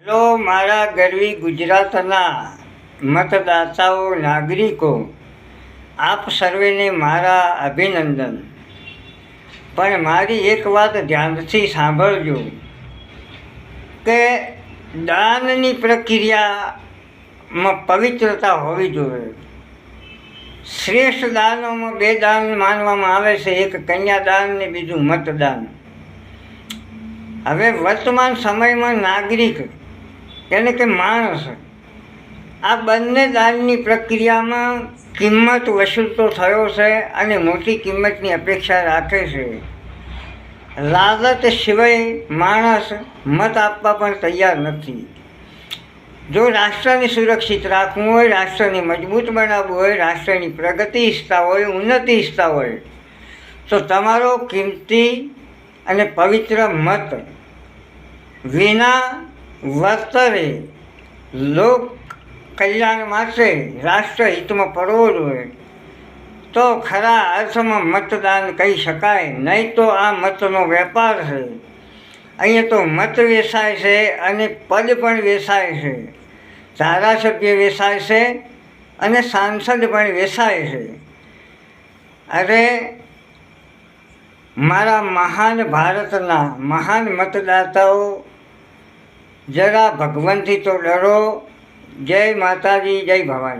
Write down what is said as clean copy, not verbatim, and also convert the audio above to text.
Hello મારા ગરવી ગુજરાતના મતદાતાઓ નાગરિકો, આપ સર્વેને મારા અભિનંદન। પણ મારી એક વાત ધ્યાનથી સાંભળજો કે દાનની પ્રક્રિયામાં પવિત્રતા હોવી જોઈએ। શ્રેષ્ઠ દાનોમાં બે દાન માનવામાં આવે છે, એક કન્યાદાન ને બીજું મતદાન। હવે વર્તમાન સમયમાં નાગરિક એટલે કે માણસ આ બંને દાનની પ્રક્રિયામાં કિંમત વસૂલતો થયો છે અને મોટી કિંમતની અપેક્ષા રાખે છે। લાલચ સિવાય માણસ મત આપવા પણ તૈયાર નથી। જો રાષ્ટ્રને સુરક્ષિત રાખવું હોય, રાષ્ટ્રને મજબૂત બનાવવું હોય, રાષ્ટ્રની પ્રગતિ ઈચ્છતા હોય, ઉન્નતિ ઈચ્છતા હોય, તો તમારો કિંમતી અને પવિત્ર મત વિના વળતરે લોક કલ્યાણ માટે રાષ્ટ્રહિતમાં પડવો જોઈએ તો ખરા અર્થમાં મતદાન કહી શકાય। નહીં તો આ મતનો વેપાર છે। અહીંયા તો મત વેચાય છે અને પદ પણ વેચાય છે, ધારાસભ્ય વેચાય છે અને સાંસદ પણ વેચાય છે। અરે મારા મહાન ભારતના મહાન મતદાતાઓ, જરા ભગવાનથી તો ડરો। જય માતાજી, જય ભવાની।